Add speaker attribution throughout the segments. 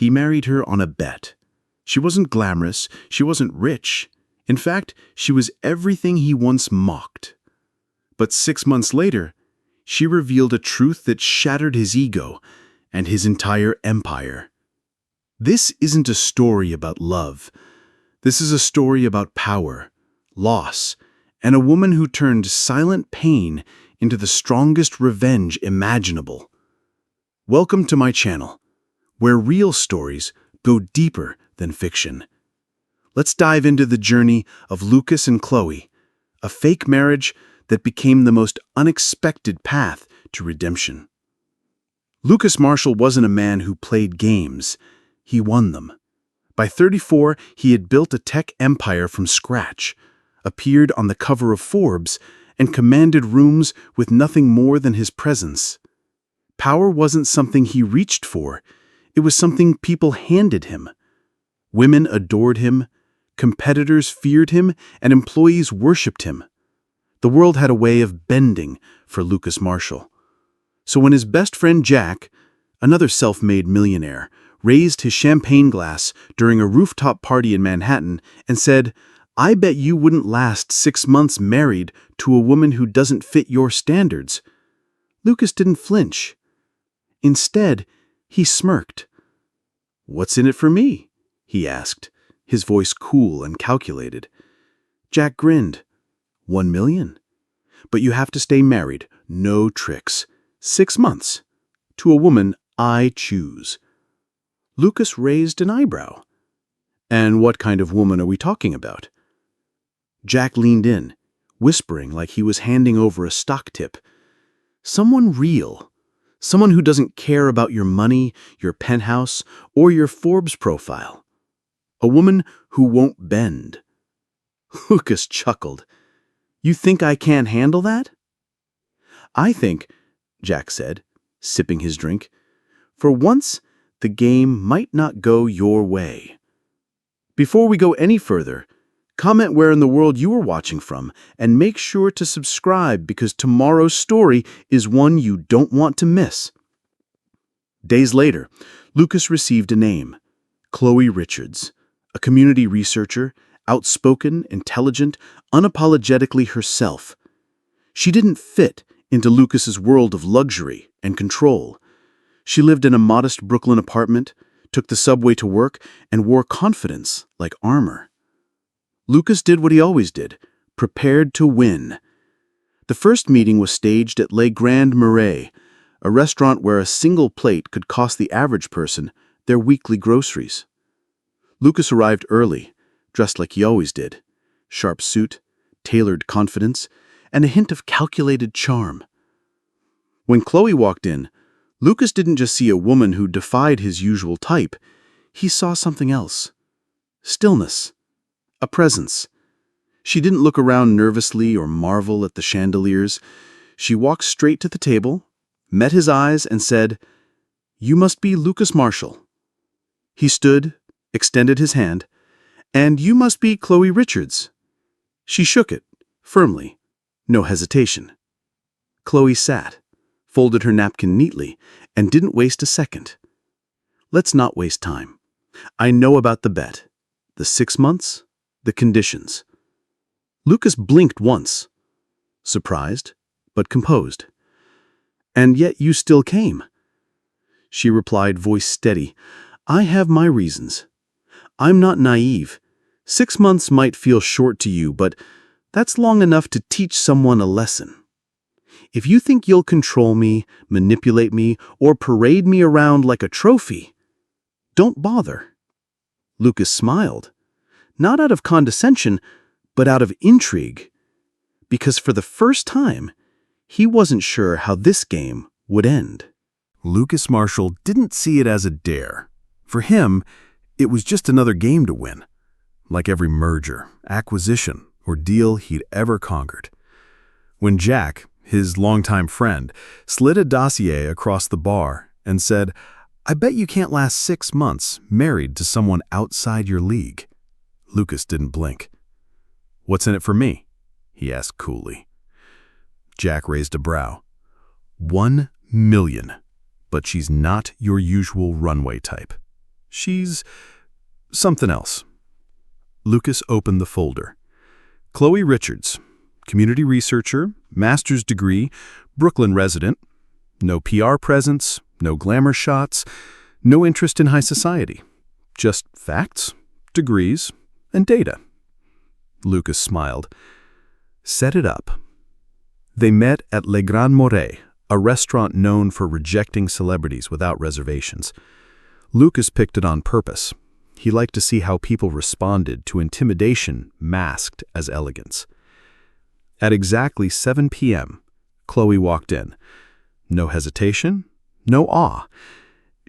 Speaker 1: He married her on a bet. She wasn't glamorous, she wasn't rich. In fact, she was everything he once mocked. But 6 months later, she revealed a truth that shattered his ego and his entire empire. This isn't a story about love. This is a story about power, loss, and a woman who turned silent pain into the strongest revenge imaginable. Welcome to my channel, where real stories go deeper than fiction. Let's dive into the journey of Lucas and Chloe, a fake marriage that became the most unexpected path to redemption. Lucas Marshall wasn't a man who played games. He won them. By 34, he had built a tech empire from scratch, appeared on the cover of Forbes, and commanded rooms with nothing more than his presence. Power wasn't something he reached for. It was something people handed him. Women adored him, competitors feared him, and employees worshipped him. The world had a way of bending for Lucas Marshall. So when his best friend Jack, another self-made millionaire, raised his champagne glass during a rooftop party in Manhattan and said, "I bet you wouldn't last 6 months married to a woman who doesn't fit your standards," Lucas didn't flinch. Instead, he smirked. "What's in it for me?" he asked, his voice cool and calculated. Jack grinned. 1 million. But you have to stay married, no tricks. 6 months. To a woman I choose. Lucas raised an eyebrow. And what kind of woman are we talking about? Jack leaned in, whispering like he was handing over a stock tip. Someone real. Someone who doesn't care about your money, your penthouse, or your Forbes profile. A woman who won't bend. Lucas chuckled. "You think I can't handle that?" "I think," Jack said, sipping his drink, "for once, the game might not go your way." Before we go any further, comment where in the world you are watching from, and make sure to subscribe because tomorrow's story is one you don't want to miss. Days later, Lucas received a name, Chloe Richards, a community researcher, outspoken, intelligent, unapologetically herself. She didn't fit into Lucas's world of luxury and control. She lived in a modest Brooklyn apartment, took the subway to work, and wore confidence like armor. Lucas did what he always did, prepared to win. The first meeting was staged at Le Grand Marais, a restaurant where a single plate could cost the average person their weekly groceries. Lucas arrived early, dressed like he always did, sharp suit, tailored confidence, and a hint of calculated charm. When Chloe walked in, Lucas didn't just see a woman who defied his usual type. He saw something else. Stillness. A presence. She didn't look around nervously or marvel at the chandeliers. She walked straight to the table, met his eyes, and said, "You must be Lucas Marshall." He stood, extended his hand, "And you must be Chloe Richards." She shook it, firmly, no hesitation. Chloe sat, folded her napkin neatly, and didn't waste a second. "Let's not waste time. I know about the bet. The 6 months, the conditions." Lucas blinked once, surprised, but composed. "And yet you still came." She replied, voice steady, "I have my reasons. I'm not naive. 6 months might feel short to you, but that's long enough to teach someone a lesson. If you think you'll control me, manipulate me, or parade me around like a trophy, don't bother." Lucas smiled, not out of condescension, but out of intrigue, because for the first time, he wasn't sure how this game would end. Lucas Marshall didn't see it as a dare. For him, it was just another game to win, like every merger, acquisition, or deal he'd ever conquered. When Jack, his longtime friend, slid a dossier across the bar and said, "I bet you can't last 6 months married to someone outside your league," Lucas didn't blink. "What's in it for me?" he asked coolly. Jack raised a brow. 1 million, but she's not your usual runway type.
Speaker 2: She's something else. Lucas opened the folder. Chloe Richards, community researcher, master's degree, Brooklyn resident, no PR presence, no glamour shots, no interest in high society. Just facts, degrees, and data. Lucas smiled. Set it up. They met at Le Grand Moret, a restaurant known for rejecting celebrities without reservations. Lucas picked it on purpose. He liked to see how people responded to intimidation masked as elegance. At exactly 7 p.m., Chloe walked in. No hesitation, no awe.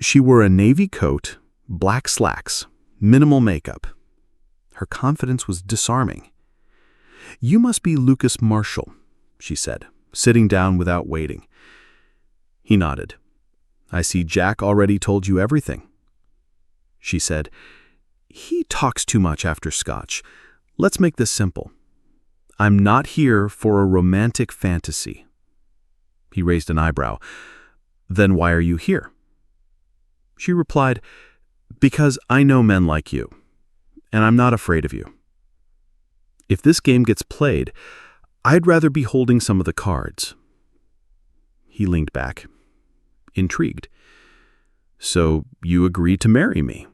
Speaker 2: She wore a navy coat, black slacks, minimal makeup. Her confidence was disarming. "You must be Lucas Marshall," she said, sitting down without waiting. He nodded. "I see Jack already told you everything." She said, "He talks too much after scotch. Let's make this simple. I'm not here for a romantic fantasy." He raised an eyebrow. "Then why are you here?" She replied, "Because I know men like you, and I'm not afraid of you. If this game gets played, I'd rather be holding some of the cards." He leaned back, intrigued. "So you agreed to marry me?"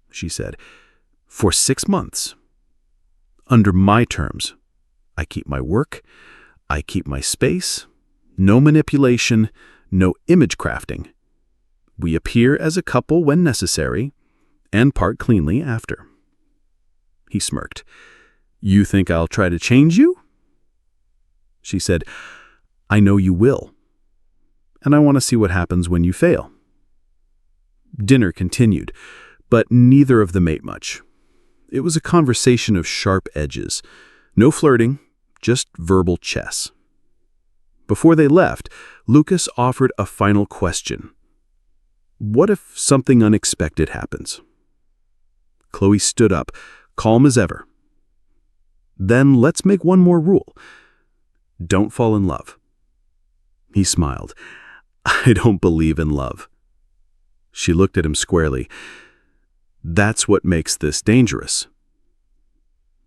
Speaker 2: She said, "For 6 months. Under my terms. I keep my work, I keep my space, no manipulation, no image crafting. We appear as a couple when necessary, and part cleanly after." He smirked. "You think I'll try to change you?" She said, "I know you will, and I want to see what happens when you fail." Dinner continued, but neither of them ate much. It was a conversation of sharp edges. No flirting, just verbal chess. Before they left, Lucas offered a final question. "What if something unexpected happens?" Chloe stood up, calm as ever. "Then let's make one more rule. Don't fall in love." He smiled. "I don't believe in love." She looked at him squarely. "That's what makes this dangerous."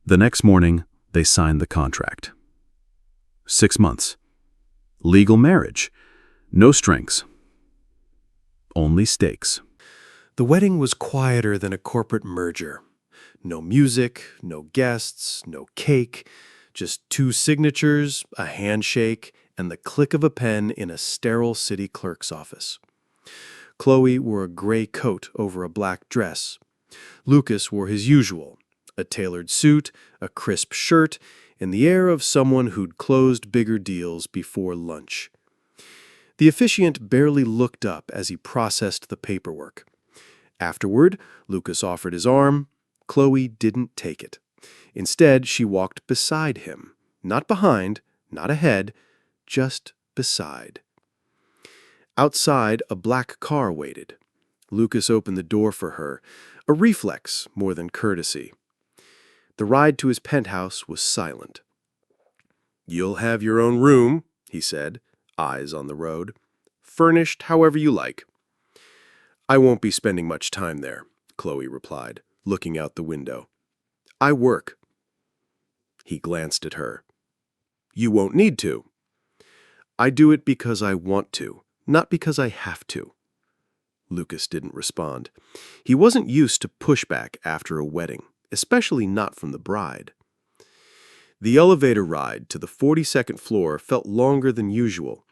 Speaker 2: The next morning, they signed the contract. 6 months. Legal marriage. No strings. Only stakes.
Speaker 3: The wedding was quieter than a corporate merger. No music, no guests, no cake, just 2 signatures, a handshake, and the click of a pen in a sterile city clerk's office. Chloe wore a gray coat over a black dress. Lucas wore his usual, a tailored suit, a crisp shirt, and the air of someone who'd closed bigger deals before lunch. The officiant barely looked up as he processed the paperwork. Afterward, Lucas offered his arm. Chloe didn't take it. Instead, she walked beside him. Not behind, not ahead, just beside. Outside, a black car waited. Lucas opened the door for her, a reflex more than courtesy. The ride to his penthouse was silent. "You'll have your own room," he said, eyes on the road. "Furnished however you like." "I won't be spending much time there," Chloe replied, looking out the window. "I work." He glanced at her. "You won't need to." "I do it because I want to, not because I have to." Lucas didn't respond. He wasn't used to pushback after a wedding, especially not from the bride. The elevator ride to the 42nd floor felt longer than usual.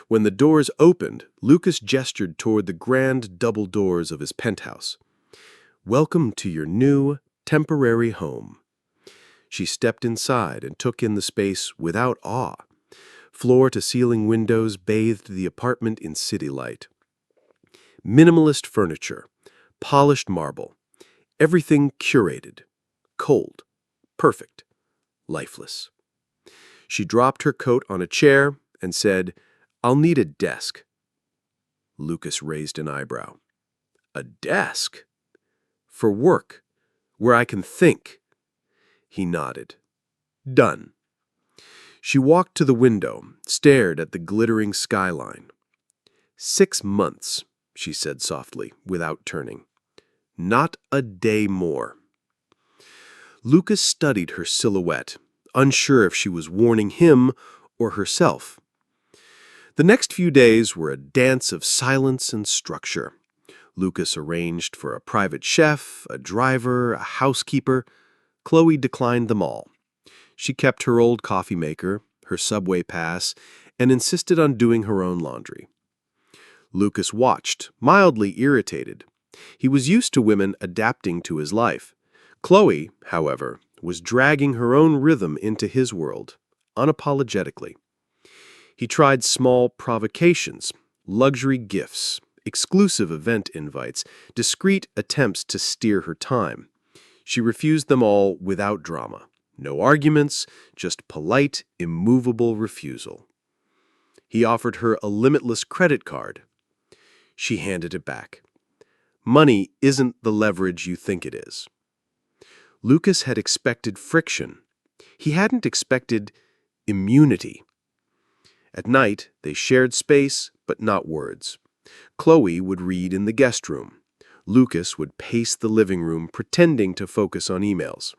Speaker 3: When the doors opened, Lucas gestured toward the grand double doors of his penthouse. "Welcome to your new, temporary home." She stepped inside and took in the space without awe. Floor-to-ceiling windows bathed the apartment in city light. Minimalist furniture, polished marble, everything curated, cold, perfect, lifeless. She dropped her coat on a chair and said, "I'll need a desk." Lucas raised an eyebrow. "A desk? For work, where I can think." He nodded. "Done." She walked to the window, stared at the glittering skyline. 6 months. she said softly, without turning. Not a day more. Lucas studied her silhouette, unsure if she was warning him or herself. The next few days were a dance of silence and structure. Lucas arranged for a private chef, a driver, a housekeeper. Chloe declined them all. She kept her old coffee maker, her subway pass, and insisted on doing her own laundry. Lucas watched, mildly irritated. He was used to women adapting to his life. Chloe, however, was dragging her own rhythm into his world, unapologetically. He tried small provocations, luxury gifts, exclusive event invites, discreet attempts to steer her time. She refused them all without drama. No arguments, just polite, immovable refusal. He offered her a limitless credit card. She handed it back. Money isn't the leverage you think it is. Lucas had expected friction. He hadn't expected immunity. At night, they shared space, but not words. Chloe would read in the guest room. Lucas would pace the living room, pretending to focus on emails.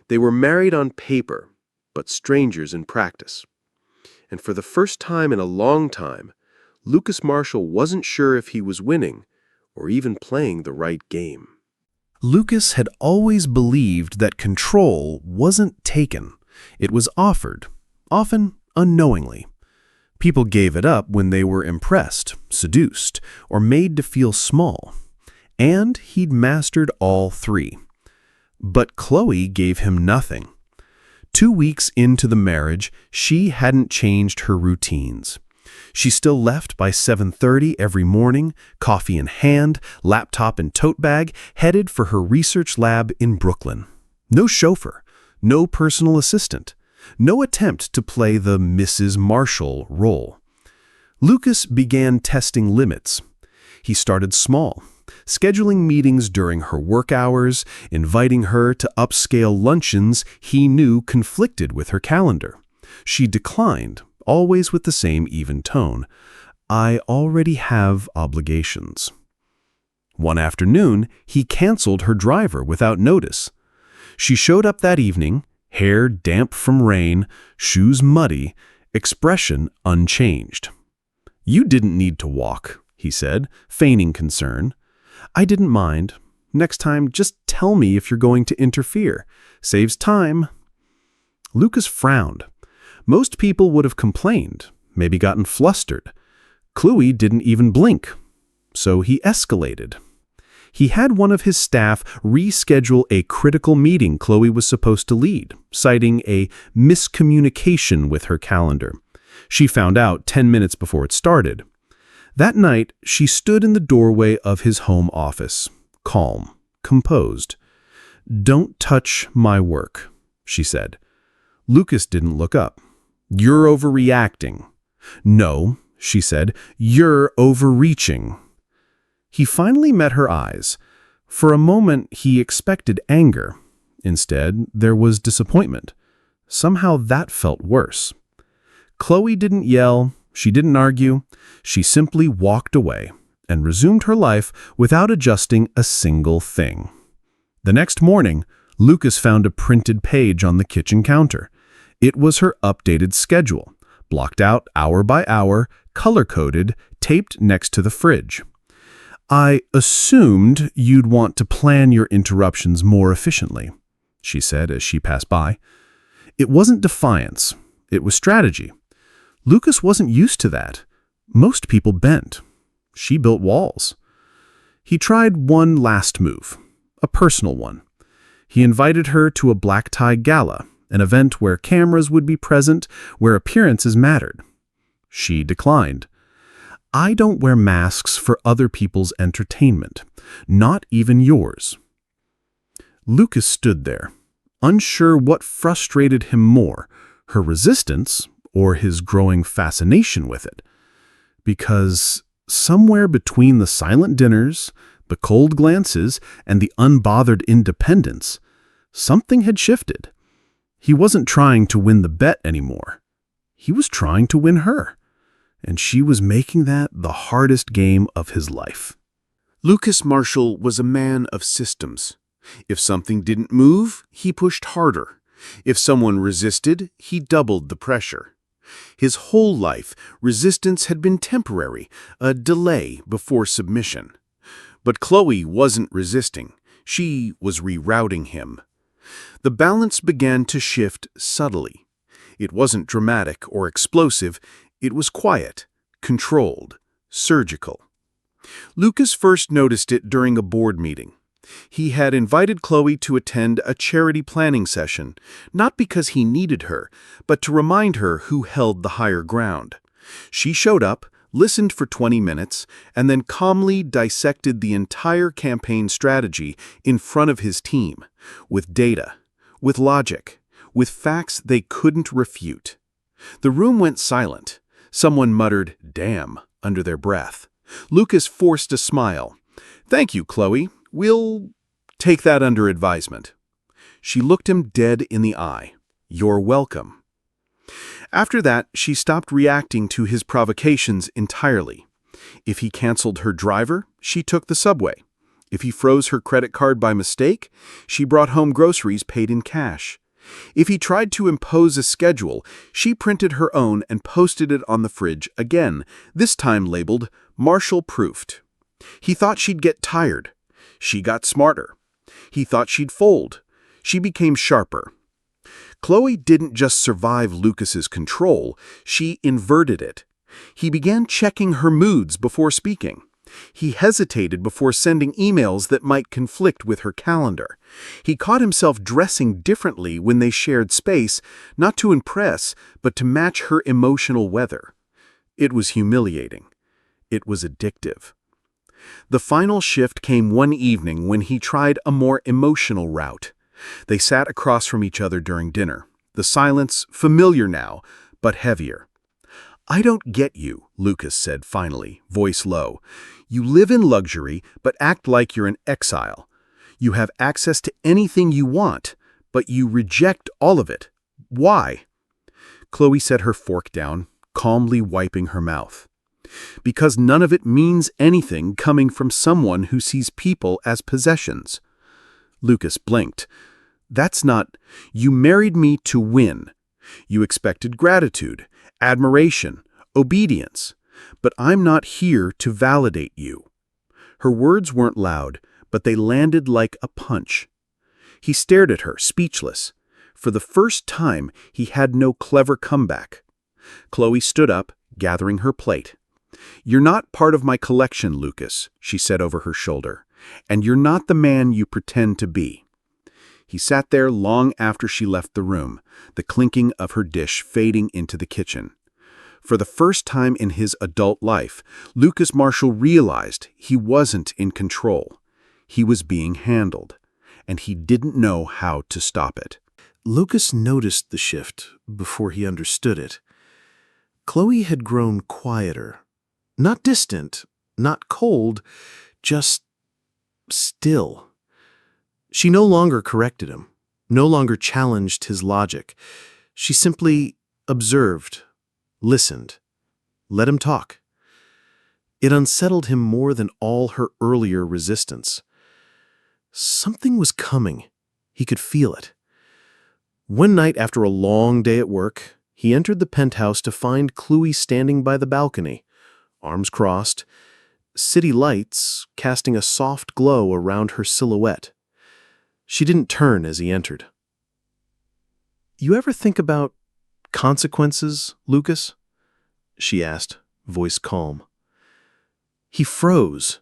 Speaker 3: They were married on paper, but strangers in practice. And for the first time in a long time, Lucas Marshall wasn't sure if he was winning or even playing the right game.
Speaker 2: Lucas had always believed that control wasn't taken. It was offered, often unknowingly. People gave it up when they were impressed, seduced, or made to feel small. And he'd mastered all three. But Chloe gave him nothing. 2 weeks into the marriage, she hadn't changed her routines. She still left by 7:30 every morning, coffee in hand, laptop in tote bag, headed for her research lab in Brooklyn. No chauffeur, no personal assistant, no attempt to play the Mrs. Marshall role. Lucas began testing limits. He started small, scheduling meetings during her work hours, inviting her to upscale luncheons he knew conflicted with her calendar. She declined, always with the same even tone. I already have obligations. One afternoon, he canceled her driver without notice. She showed up that evening, hair damp from rain, shoes muddy, expression unchanged. You didn't need to walk, he said, feigning concern. I didn't mind. Next time, just tell me if you're going to interfere. Saves time. Lucas frowned. Most people would have complained, maybe gotten flustered. Chloe didn't even blink. So he escalated. He had one of his staff reschedule a critical meeting Chloe was supposed to lead, citing a miscommunication with her calendar. She found out 10 minutes before it started. That night, she stood in the doorway of his home office, calm, composed. Don't touch my work, she said. Lucas didn't look up. You're overreacting. No, she said, you're overreaching. He finally met her eyes. For a moment, he expected anger. Instead, there was disappointment. Somehow that felt worse. Chloe didn't yell. She didn't argue. She simply walked away and resumed her life without adjusting a single thing. The next morning, Lucas found a printed page on the kitchen counter. It was her updated schedule, blocked out hour by hour, color-coded, taped next to the fridge. I assumed you'd want to plan your interruptions more efficiently, she said as she passed by. It wasn't defiance. It was strategy. Lucas wasn't used to that. Most people bent. She built walls. He tried one last move, a personal one. He invited her to a black-tie gala, an event where cameras would be present, where appearances mattered. She declined. I don't wear masks for other people's entertainment, not even yours. Lucas stood there, unsure what frustrated him more, her resistance or his growing fascination with it. Because somewhere between the silent dinners, the cold glances, and the unbothered independence, something had shifted. He wasn't trying to win the bet anymore. He was trying to win her. And she was making that the hardest game of his life.
Speaker 1: Lucas Marshall was a man of systems. If something didn't move, he pushed harder. If someone resisted, he doubled the pressure. His whole life, resistance had been temporary, a delay before submission. But Chloe wasn't resisting. She was rerouting him. The balance began to shift subtly. It wasn't dramatic or explosive. It was quiet, controlled, surgical. Lucas first noticed it during a board meeting. He had invited Chloe to attend a charity planning session, not because he needed her, but to remind her who held the higher ground. She showed up, listened for 20 minutes, and then calmly dissected the entire campaign strategy in front of his team, with data, with logic, with facts they couldn't refute. The room went silent. Someone muttered, "Damn," under their breath. Lucas forced a smile. "Thank you, Chloe. We'll take that under advisement." She looked him dead in the eye. "You're welcome." After that, she stopped reacting to his provocations entirely. If he canceled her driver, she took the subway. If he froze her credit card by mistake, she brought home groceries paid in cash. If he tried to impose a schedule, she printed her own and posted it on the fridge again, this time labeled Marshall-proofed. He thought she'd get tired. She got smarter. He thought she'd fold. She became sharper. Chloe didn't just survive Lucas's control, she inverted it. He began checking her moods before speaking. He hesitated before sending emails that might conflict with her calendar. He caught himself dressing differently when they shared space, not to impress, but to match her emotional weather. It was humiliating. It was addictive. The final shift came one evening when he tried a more emotional route. They sat across from each other during dinner, the silence familiar now, but heavier. "I don't get you," Lucas said finally, voice low. "You live in luxury, but act like you're an exile. You have access to anything you want, but you reject all of it. Why?" Chloe set her fork down, calmly wiping her mouth. "Because none of it means anything coming from someone who sees people as possessions." Lucas blinked. "That's not... You married me to win. You expected gratitude, admiration, obedience. But I'm not here to validate you." Her words weren't loud, but they landed like a punch. He stared at her, speechless. For the first time, he had no clever comeback. Chloe stood up, gathering her plate. "You're not part of my collection, Lucas," she said over her shoulder. "And you're not the man you pretend to be." He sat there long after she left the room, the clinking of her dish fading into the kitchen. For the first time in his adult life, Lucas Marshall realized he wasn't in control. He was being handled, and he didn't know how to stop it.
Speaker 3: Lucas noticed the shift before he understood it. Chloe had grown quieter. Not distant, not cold, just still. She no longer corrected him, no longer challenged his logic. She simply observed, listened, let him talk. It unsettled him more than all her earlier resistance. Something was coming. He could feel it. One night after a long day at work, he entered the penthouse to find Chloe standing by the balcony, arms crossed, city lights casting a soft glow around her silhouette. She didn't turn as he entered. "You ever think about consequences, Lucas?" she asked, voice calm. He froze.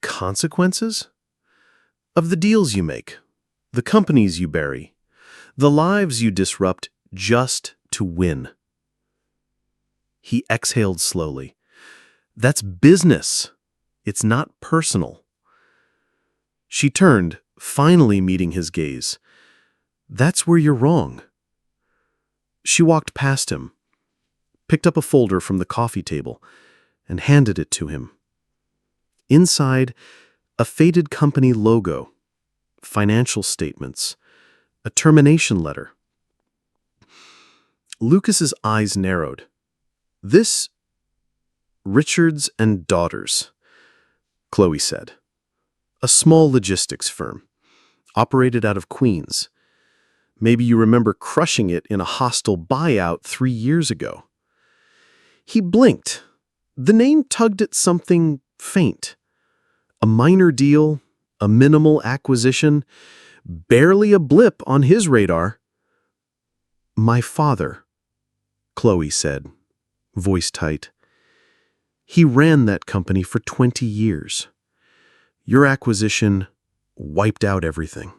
Speaker 3: "Consequences?" "Of the deals you make, the companies you bury, the lives you disrupt just to win." He exhaled slowly. "That's business. It's not personal." She turned, finally meeting his gaze. "That's where you're wrong." She walked past him, picked up a folder from the coffee table, and handed it to him. Inside, a faded company logo, financial statements, a termination letter. Lucas's eyes narrowed. This Richards and Daughters, Chloe said. A small logistics firm, operated out of Queens. Maybe you remember crushing it in a hostile buyout 3 years ago. He blinked. The name tugged at something faint. A minor deal, a minimal acquisition, barely a blip on his radar. My father, Chloe said, voice tight. He ran that company for 20 years. Your acquisition wiped out everything.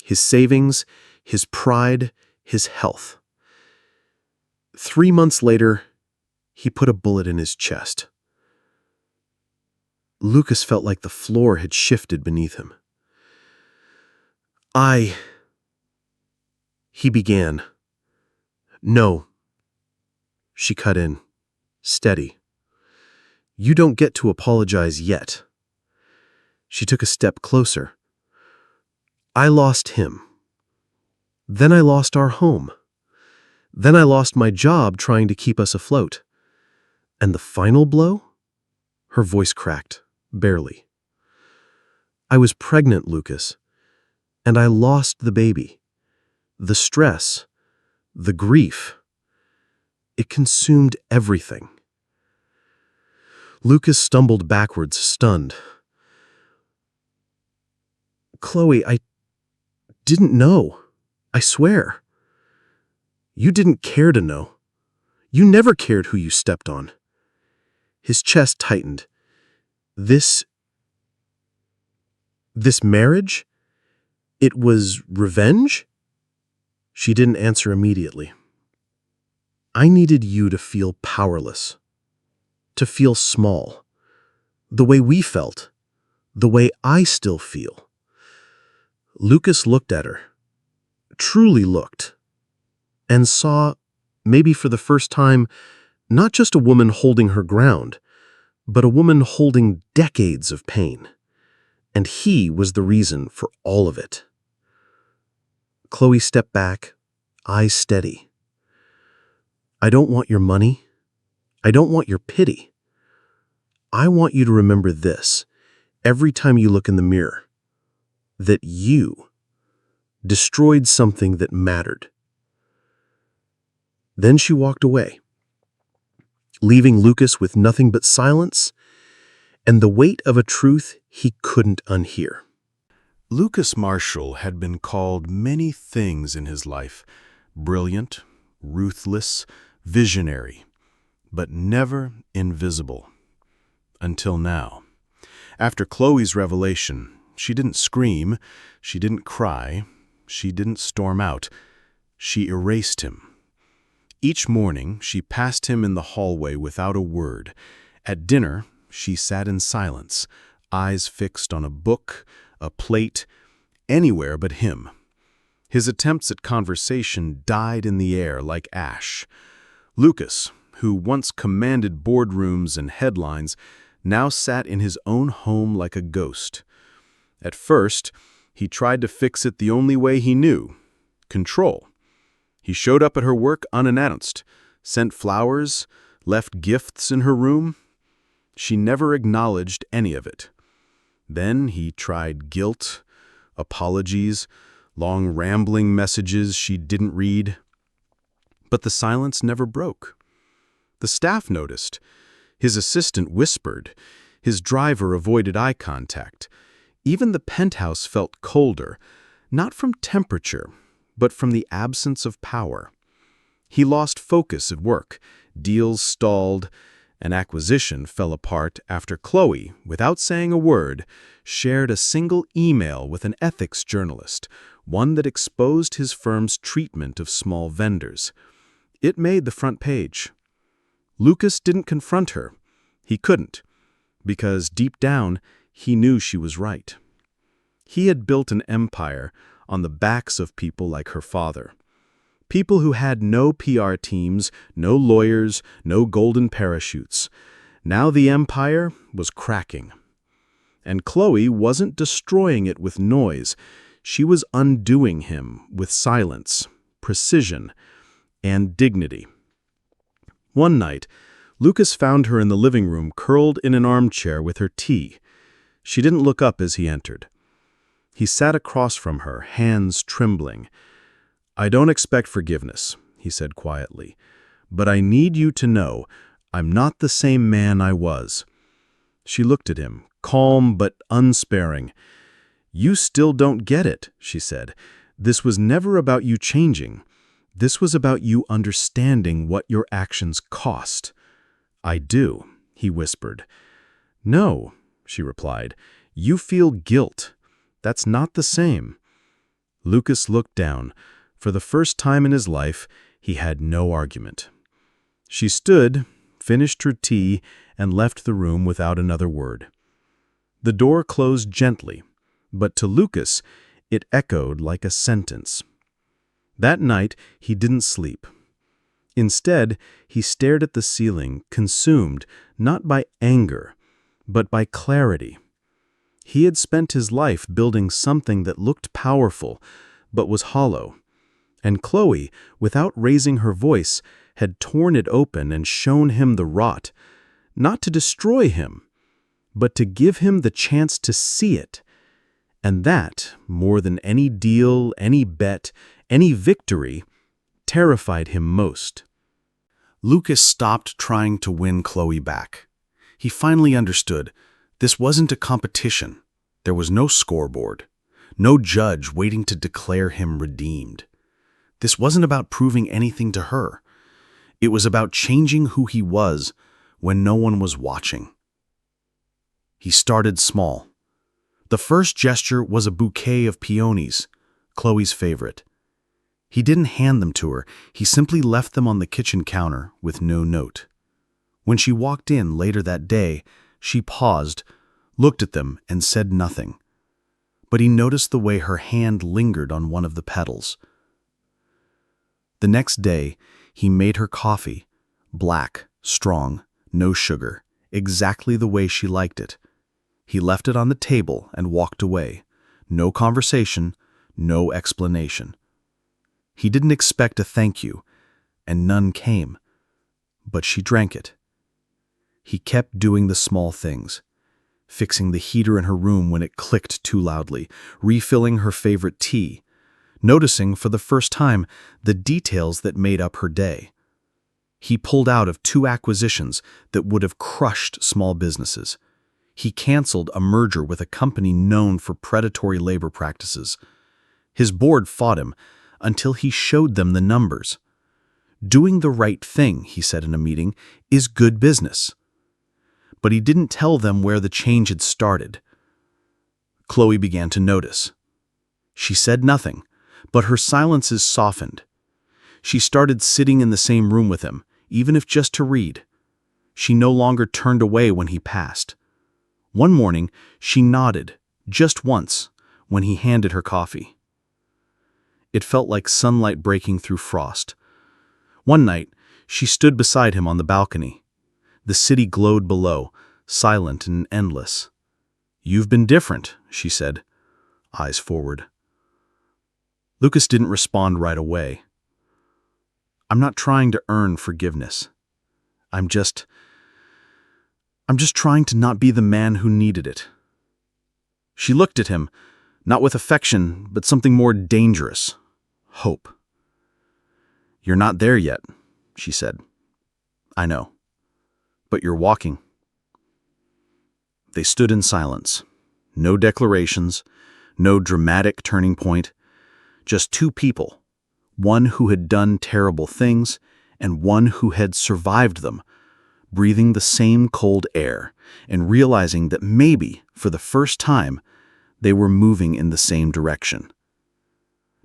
Speaker 3: His savings, his pride, his health. 3 months later, he put a bullet in his chest. Lucas felt like the floor had shifted beneath him. He began. No. She cut in, steady. You don't get to apologize yet. She took a step closer. I lost him. Then I lost our home. Then I lost my job trying to keep us afloat. And the final blow? Her voice cracked, barely. I was pregnant, Lucas, and I lost the baby. The stress, the grief, it consumed everything. Lucas stumbled backwards, stunned. Chloe, I didn't know. I swear. You didn't care to know. You never cared who you stepped on. His chest tightened. This marriage? It was revenge? She didn't answer immediately. I needed you to feel powerless. To feel small. The way we felt. The way I still feel. Lucas looked at her. Truly looked. And saw, maybe for the first time, not just a woman holding her ground, but a woman holding decades of pain. And he was the reason for all of it. Chloe stepped back, eyes steady. I don't want your money. I don't want your pity. I want you to remember this every time you look in the mirror, that you destroyed something that mattered. Then she walked away, leaving Lucas with nothing but silence and the weight of a truth he couldn't unhear.
Speaker 2: Lucas Marshall had been called many things in his life: brilliant, ruthless, visionary, but never invisible. Until now. After Chloe's revelation, she didn't scream, she didn't cry, she didn't storm out. She erased him. Each morning, she passed him in the hallway without a word. At dinner, she sat in silence, eyes fixed on a book, a plate, anywhere but him. His attempts at conversation died in the air like ash. Lucas, who once commanded boardrooms and headlines, now sat in his own home like a ghost. At first, he tried to fix it the only way he knew: control. He showed up at her work unannounced, sent flowers, left gifts in her room. She never acknowledged any of it. Then he tried guilt, apologies, long rambling messages she didn't read. But the silence never broke. The staff noticed. His assistant whispered. His driver avoided eye contact. Even the penthouse felt colder, not from temperature, but from the absence of power. He lost focus at work, deals stalled, and acquisition fell apart after Chloe, without saying a word, shared a single email with an ethics journalist, one that exposed his firm's treatment of small vendors. It made the front page. Lucas didn't confront her. He couldn't, because deep down, he knew she was right. He had built an empire on the backs of people like her father. People who had no PR teams, no lawyers, no golden parachutes. Now the empire was cracking. And Chloe wasn't destroying it with noise. She was undoing him with silence, precision, and dignity. One night, Lucas found her in the living room curled in an armchair with her tea. She didn't look up as he entered. He sat across from her, hands trembling. "I don't expect forgiveness," he said quietly, "but I need you to know I'm not the same man I was." She looked at him, calm but unsparing. "You still don't get it," she said. "This was never about you changing. This was about you understanding what your actions cost." "I do," he whispered. "No," she replied. "You feel guilt. That's not the same." Lucas looked down. For the first time in his life, he had no argument. She stood, finished her tea, and left the room without another word. The door closed gently, but to Lucas, it echoed like a sentence. That night, he didn't sleep. Instead, he stared at the ceiling, consumed not by anger, but by clarity. He had spent his life building something that looked powerful, but was hollow. And Chloe, without raising her voice, had torn it open and shown him the rot, not to destroy him, but to give him the chance to see it. And that, more than any deal, any bet, any victory, terrified him most. Lucas stopped trying to win Chloe back. He finally understood. This wasn't a competition. There was no scoreboard, no judge waiting to declare him redeemed. This wasn't about proving anything to her. It was about changing who he was when no one was watching. He started small. The first gesture was a bouquet of peonies, Chloe's favorite. He didn't hand them to her, he simply left them on the kitchen counter with no note. When she walked in later that day, she paused, looked at them, and said nothing. But he noticed the way her hand lingered on one of the petals. The next day, he made her coffee, black, strong, no sugar, exactly the way she liked it. He left it on the table and walked away. No conversation, no explanation. He didn't expect a thank you, and none came. But she drank it. He kept doing the small things, fixing the heater in her room when it clicked too loudly, refilling her favorite tea, noticing for the first time the details that made up her day. He pulled out of 2 acquisitions that would have crushed small businesses. He canceled a merger with a company known for predatory labor practices. His board fought him until he showed them the numbers. Doing the right thing, he said in a meeting, is good business. But he didn't tell them where the change had started. Chloe began to notice. She said nothing, but her silences softened. She started sitting in the same room with him, even if just to read. She no longer turned away when he passed. One morning, she nodded, just once, when he handed her coffee. It felt like sunlight breaking through frost. One night, she stood beside him on the balcony. The city glowed below, silent and endless. "You've been different," she said, eyes forward. Lucas didn't respond right away. "I'm not trying to earn forgiveness. I'm just trying to not be the man who needed it." She looked at him, not with affection, but something more dangerous. Hope. "You're not there yet," she said. "I know. But you're walking." They stood in silence. No declarations, no dramatic turning point. Just 2 people, one who had done terrible things and one who had survived them, breathing the same cold air and realizing that maybe, for the first time, they were moving in the same direction.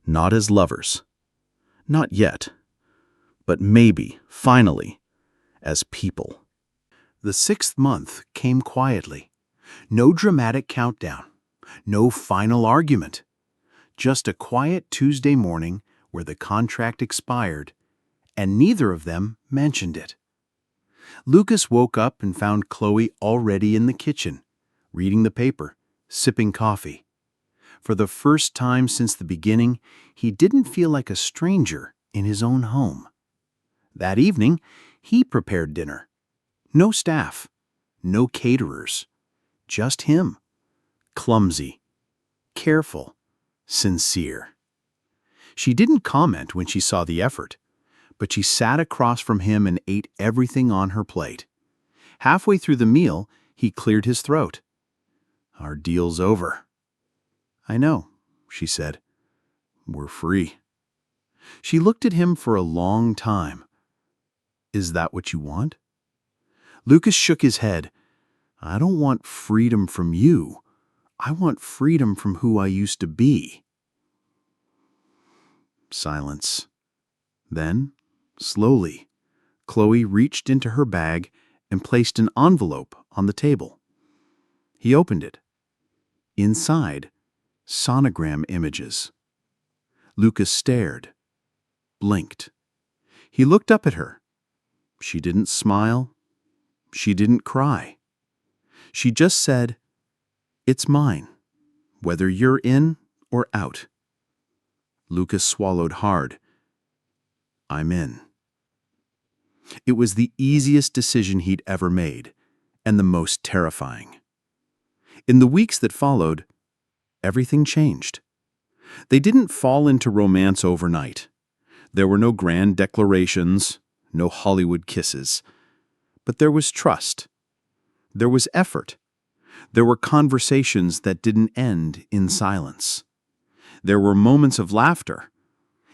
Speaker 2: Not as lovers. Not yet. But maybe, finally, as people. The 6th month came quietly. No dramatic countdown. No final argument. Just a quiet Tuesday morning where the contract expired, and neither of them mentioned it. Lucas woke up and found Chloe already in the kitchen, reading the paper, sipping coffee. For the first time since the beginning, he didn't feel like a stranger in his own home. That evening,
Speaker 1: He prepared dinner. No staff, no caterers, just him. Clumsy, careful, sincere. She didn't comment when she saw the effort, but she sat across from him and ate everything on her plate. Halfway through the meal, he cleared his throat. "Our deal's over." "I know," she said. "We're free." She looked at him for a long time. "Is that what you want?" Lucas shook his head. "I don't want freedom from you. I want freedom from who I used to be." Silence. Then, slowly, Chloe reached into her bag and placed an envelope on the table. He opened it. Inside, sonogram images. Lucas stared, blinked. He looked up at her. She didn't smile. She didn't cry. She just said, "It's mine, whether you're in or out." Lucas swallowed hard. "I'm in." It was the easiest decision he'd ever made, and the most terrifying. In the weeks that followed, everything changed. They didn't fall into romance overnight. There were no grand declarations, no Hollywood kisses. But there was trust. There was effort. There were conversations that didn't end in silence. There were moments of laughter,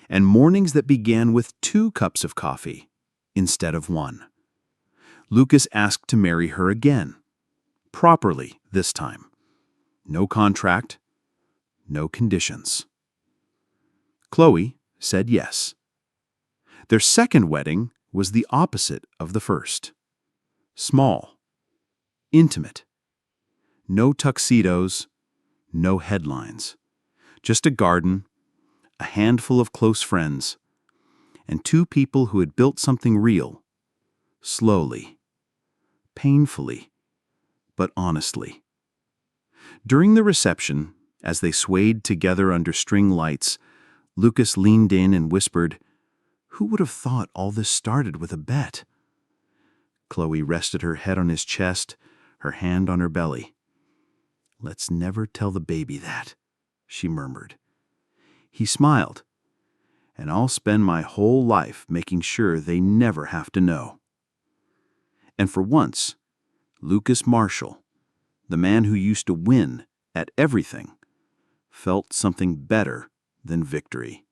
Speaker 1: and mornings that began with 2 cups of coffee instead of 1. Lucas asked to marry her again. Properly this time. No contract, no conditions. Chloe said yes. Their second wedding was the opposite of the first. Small, intimate. No tuxedos, no headlines. Just a garden, a handful of close friends, and 2 people who had built something real, slowly, painfully, but honestly. During the reception, as they swayed together under string lights, Lucas leaned in and whispered, "Who would have thought all this started with a bet?" Chloe rested her head on his chest, her hand on her belly. "Let's never tell the baby that," she murmured. He smiled. "And I'll spend my whole life making sure they never have to know." And for once, Lucas Marshall, the man who used to win at everything, felt something better than victory.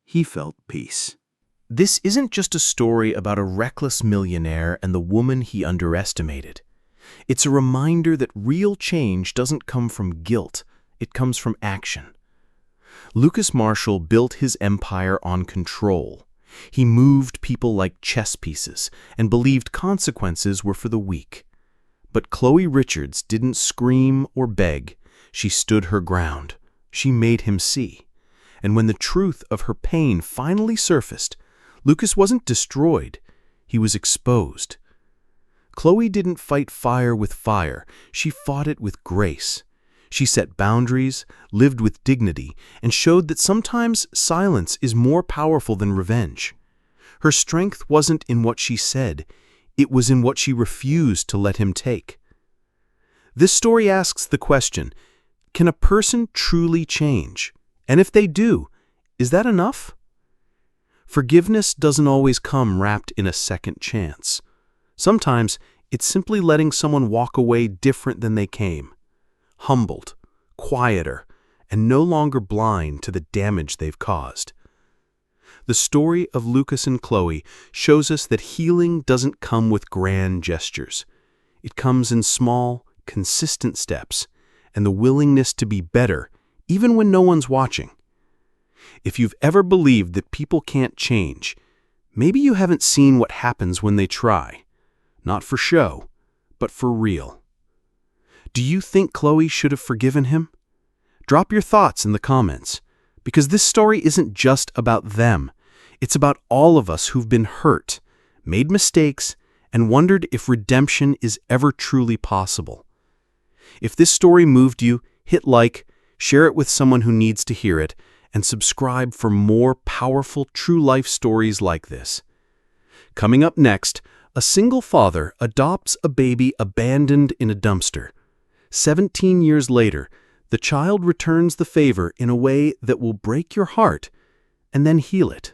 Speaker 1: He felt peace.
Speaker 4: This isn't just a story about a reckless millionaire and the woman he underestimated. It's a reminder that real change doesn't come from guilt, it comes from action. Lucas Marshall built his empire on control. He moved people like chess pieces and believed consequences were for the weak. But Chloe Richards didn't scream or beg. She stood her ground. She made him see. And when the truth of her pain finally surfaced, Lucas wasn't destroyed. He was exposed. Chloe didn't fight fire with fire. She fought it with grace. She set boundaries, lived with dignity, and showed that sometimes silence is more powerful than revenge. Her strength wasn't in what she said. It was in what she refused to let him take. This story asks the question, can a person truly change? And if they do, is that enough? Forgiveness doesn't always come wrapped in a second chance. Sometimes it's simply letting someone walk away different than they came, humbled, quieter, and no longer blind to the damage they've caused. The story of Lucas and Chloe shows us that healing doesn't come with grand gestures. It comes in small, consistent steps, and the willingness to be better, even when no one's watching. If you've ever believed that people can't change, maybe you haven't seen what happens when they try. Not for show, but for real. Do you think Chloe should have forgiven him? Drop your thoughts in the comments, because this story isn't just about them. It's about all of us who've been hurt, made mistakes, and wondered if redemption is ever truly possible. If this story moved you, hit like, share it with someone who needs to hear it, and subscribe for more powerful true life stories like this.
Speaker 2: Coming up next, a single father adopts a baby abandoned in a dumpster. 17 years later, the child returns the favor in a way that will break your heart and then heal it.